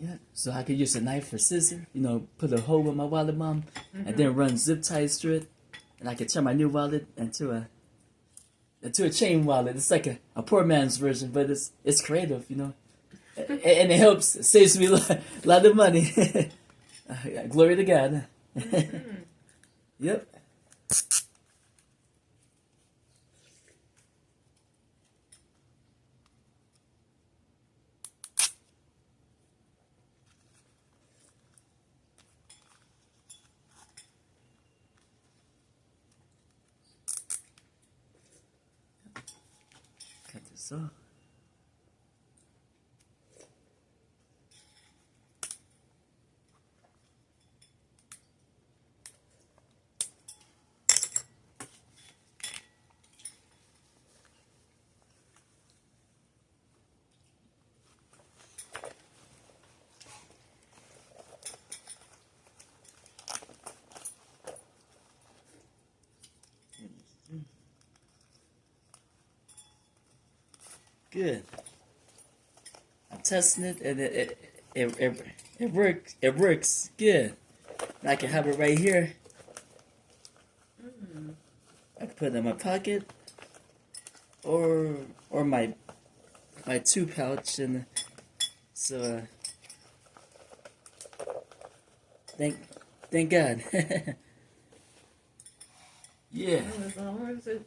Yeah, so I could use a knife or scissor, put a hole in my wallet, Mom, and then run zip ties through it, and I could turn my new wallet into a chain wallet. It's like a poor man's version, but it's creative, and it helps. It saves me a lot of money. Glory to God. Yep. Cut this off. Good. I'm testing it, and it works. It works. Good. And I can have it right here. I can put it in my pocket, or my two pouch, and so thank God. Yeah. As long as it